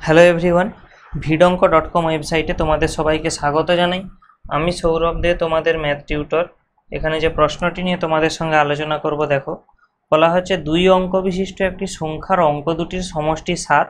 Hello everyone, vidonko.com ওয়েবসাইটে তোমাদের সবাইকে স্বাগত জানাই। আমি সৌরভ দে, তোমাদের ম্যাথ টিউটর। এখানে যে প্রশ্নটি নিয়ে তোমাদের সঙ্গে আলোচনা করব, দেখো বলা হচ্ছে 2 অঙ্ক বিশিষ্ট একটি সংখ্যার অঙ্ক দুটির সমষ্টি 7,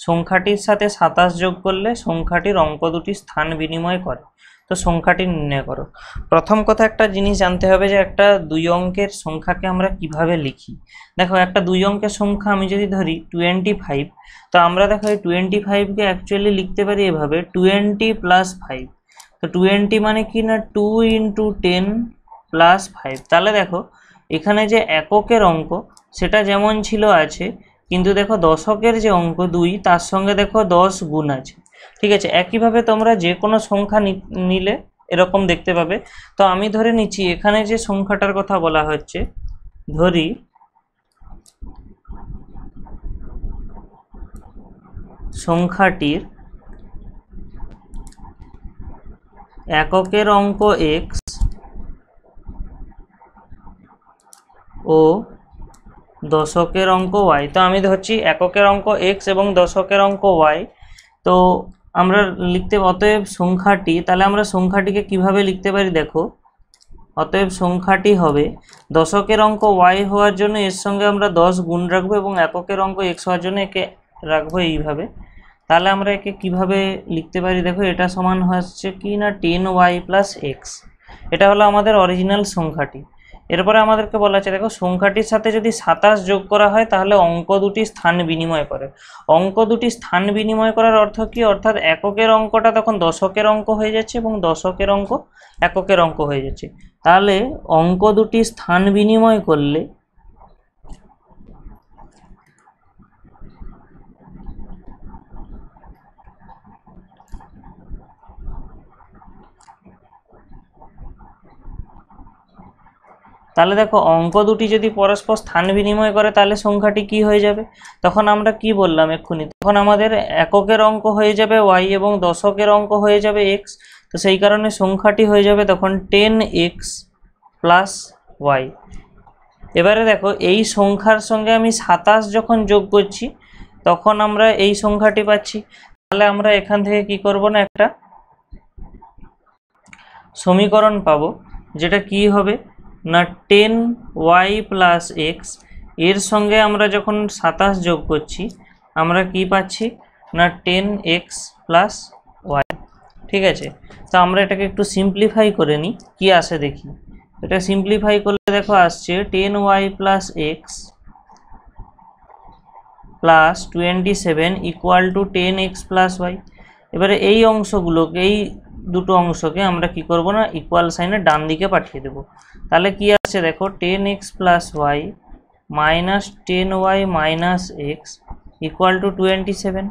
সংখ্যাটির সাথে 27 যোগ করলে সংখ্যাটির অঙ্ক দুটি স্থান বিনিময় করে, তো সংখ্যাটি নির্ণয় করো। প্রথম কথা একটা জিনিস জানতে হবে যে একটা 2 অঙ্কের সংখ্যাকে আমরা কিভাবে লিখি। দেখো একটা 2 অঙ্কের সংখ্যা আমি যদি ধরি 25, তো আমরা দেখো এই 25কে অ্যাকচুয়ালি লিখতে পারি এভাবে 20 + 5। তো 20 মানে কি না 2 × 10 + 5। তাহলে দেখো এখানে যে এককের অঙ্ক সেটা যেমন ছিল আছে, কিন্তু দেখো দশকের যে অঙ্ক 2 তার সঙ্গে দেখো 10 গুণ আছে। ঠিক আছে, একইভাবে তোমরা যে কোনো সংখ্যা নিলে এরকম দেখতে পাবে। তো আমি ধরে নিচ্ছি এখানে যে সংখ্যাটার কথা বলা হচ্ছে, ধরি সংখ্যাটির এককের অঙ্ক x ও দশকের অঙ্ক y। তো আমি ধরছি এককের অঙ্ক x এবং দশকের অঙ্ক y। তো আমরা লিখতে অতএব সংখ্যাটি, তাহলে আমরা সংখ্যাটিকে কিভাবে লিখতে পারি, দেখো অতএব সংখ্যাটি হবে দশকের অঙ্ক y হওয়ার জন্য এর সঙ্গে আমরা 10 গুণ রাখবো এবং এককের অঙ্ক x হওয়ার জন্য একে রাখবো এইভাবে। তাহলে আমরা একে কিভাবে লিখতে পারি, দেখো এটা সমান হচ্ছে কি না 10y + x। এটা হলো আমাদের অরিজিনাল সংখ্যাটি। এরপরে আমাদেরকে বলা আছে দেখো সংখ্যাটির সাথে যদি 27 যোগ করা হয় তাহলে অঙ্ক দুটি স্থান বিনিময় করে। অঙ্ক দুটি স্থান বিনিময় করার অর্থ কি, অর্থাৎ এককের অঙ্কটা তখন দশকের অঙ্ক হয়ে যাচ্ছে এবং দশকের অঙ্ক এককের অঙ্ক হয়ে যাচ্ছে। তাহলে অঙ্ক দুটি স্থান বিনিময় করলে তাহলে দেখো অঙ্ক দুটি যদি পরস্পর স্থান বিনিময় করে তাহলে সংখ্যাটি কি হয়ে যাবে, তখন আমরা কি বললাম এক্ষুনি, তখন আমাদের এককের অঙ্ক হয়ে যাবে y এবং দশকের অঙ্ক হয়ে যাবে x। তো সেই কারণে সংখ্যাটি হয়ে যাবে তখন 10x + y। এবারে দেখো এই সংখ্যার সঙ্গে আমি 27 যখন যোগ করছি তখন আমরা এই সংখ্যাটি পাচ্ছি। তাহলে আমরা এখান থেকে কি করব না একটা সমীকরণ পাবো, যেটা কি হবে না 10y + x, এর সঙ্গে আমরা যখন 27 যোগ করছি আমরা কি পাচ্ছি না 10x + y। ঠিক আছে, তো আমরা এটাকে একটু সিম্পলিফাই করে নিই কি আসে দেখি। এটা সিম্পলিফাই করলে দেখো আসছে 10y + x + 27 = 10x + y। এবারে এই অংশগুলোকে, এই দুটো অংশকে আমরা কি করব না ইকুয়াল সাইনের ডান দিকে পাঠিয়ে দেব। তাহলে কি আসছে দেখো 10x + y - 10y - x = 27।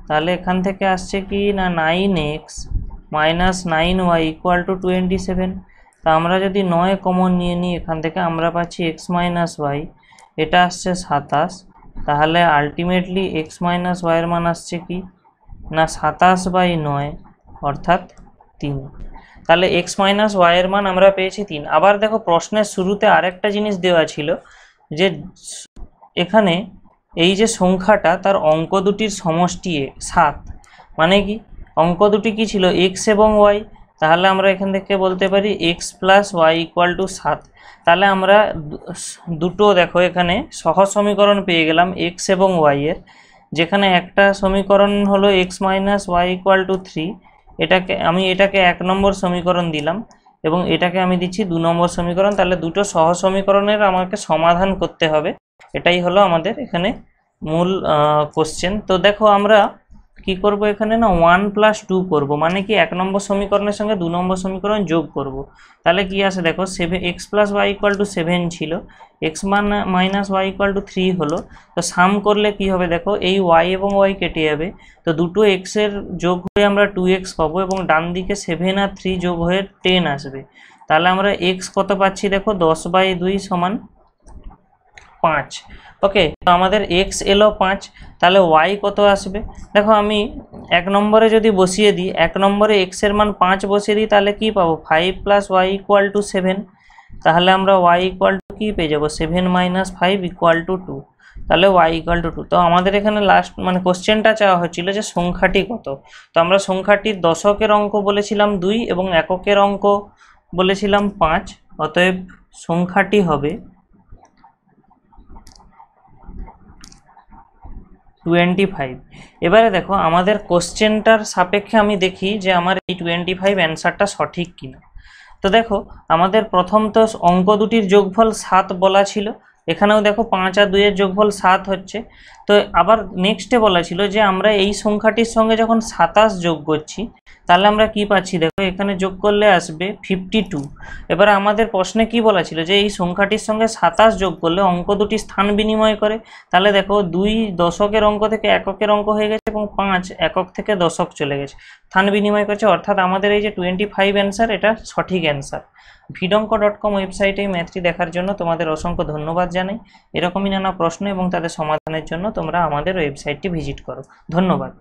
তাহলে এখান থেকে আসছে কি না 9x - 9y = 27। তা আমরা যদি 9 কমন নিয়ে নিই এখান থেকে আমরা পাচ্ছি x - y, এটা আসছে 27। তাহলে আলটিমেটলি x - y এর মান আসছে কি না 27/9 অর্থাৎ 3। তাহলে x - y এর মান আমরা পেয়েছি 3। আবার দেখো প্রশ্নের শুরুতে আরেকটা জিনিস দেওয়া ছিল যে এখানে এই যে সংখ্যাটা তার অঙ্ক দুটির সমষ্টি 7, মানে কি অঙ্ক দুটি কি ছিল x এবং y। তাহলে আমরা এখান থেকে বলতে পারি x + y = 7। তাহলে আমরা দুটো দেখো এখানে সহজ সমীকরণ পেয়ে গেলাম x এবং y এর, যেখানে একটা সমীকরণ হলো x - y = 3, এটাকে 1 নম্বর সমীকরণ দিলাম এবং এটাকে আমি দিচ্ছি 2 নম্বর সমীকরণ। তাহলে দুটো সহজ সমীকরণের আমাকে সমাধান করতে হবে, এটাই হলো আমাদের এখানে মূল কোশ্চেন। তো দেখো আমরা কি করব এখানে না 1 + 2 করব, মানে কি 1 নম্বর সমীকরণের সঙ্গে 2 নম্বর সমীকরণ যোগ করব। তাহলে কি আসে দেখো 7x + y = 7 ছিল, x - y = 3 হলো। তো সাম করলে কি হবে দেখো এই y এবং y কেটে যাবে, তো দুটো x এর যোগ হয়ে আমরা 2x পাবো এবং ডান দিকে 7 আর 3 যোগ হয়ে 10 আসবে। তাহলে আমরা x কত পাচ্ছি দেখো 10/2 = 5। ওকে, তো আমাদের x এলো 5, তাহলে y কত আসবে দেখো আমি 1 নম্বরে যদি বসিয়ে দিই, 1 নম্বরে x এর মান 5 বসিয়ে দিই তাহলে কি পাবো 5 + y = 7। তাহলে আমরা y = কি পেয়ে যাবো 7 - 5 = 2। তাহলে y ইকুয়াল টু 2। তো আমাদের এখানে লাস্ট মানে কোশ্চেনটা চাওয়া হচ্ছিল যে সংখ্যাটি কত। তো আমরা সংখ্যাটির দশকের অঙ্ক বলেছিলাম 2 এবং এককের অঙ্ক বলেছিলাম 5। অতএব সংখ্যাটি হবে 25। এবারে দেখো আমাদের কোশ্চেনটার সাপেক্ষে আমি দেখি যে আমার এই 25 অ্যান্সারটা সঠিক কিনা। তো দেখো আমাদের প্রথম তো অঙ্ক দুটির যোগফল 7 বলা ছিল, এখানেও দেখো 5 আর 2 এর যোগফল 7 হচ্ছে। তো আবার নেক্সটে বলা ছিল যে আমরা এই সংখ্যাটির সঙ্গে যখন 27 যোগ করছি তাহলে আমরা কি পাচ্ছি, দেখো এখানে যোগ করলে আসবে 52। এবারে আমাদের প্রশ্নে কি বলা ছিল যে এই সংখ্যাটির সঙ্গে 27 যোগ করলে অঙ্ক দুটি স্থান বিনিময় করে। তাহলে দেখো 2 দশকের অঙ্ক থেকে এককের অঙ্ক হয়ে গেছে এবং 5 একক থেকে দশক চলে গেছে, স্থান বিনিময় করছে। অর্থাৎ আমাদের এই যে 25 অ্যান্সার, এটা সঠিক অ্যান্সার। vidonko.com ওয়েবসাইটে এই ম্যাথটি দেখার জন্য তোমাদের অসংখ্য ধন্যবাদ জানাই। এরকমই নানা প্রশ্ন এবং তাদের সমাধানের জন্য তোমরা আমাদের ওয়েবসাইটটি ভিজিট করো। ধন্যবাদ।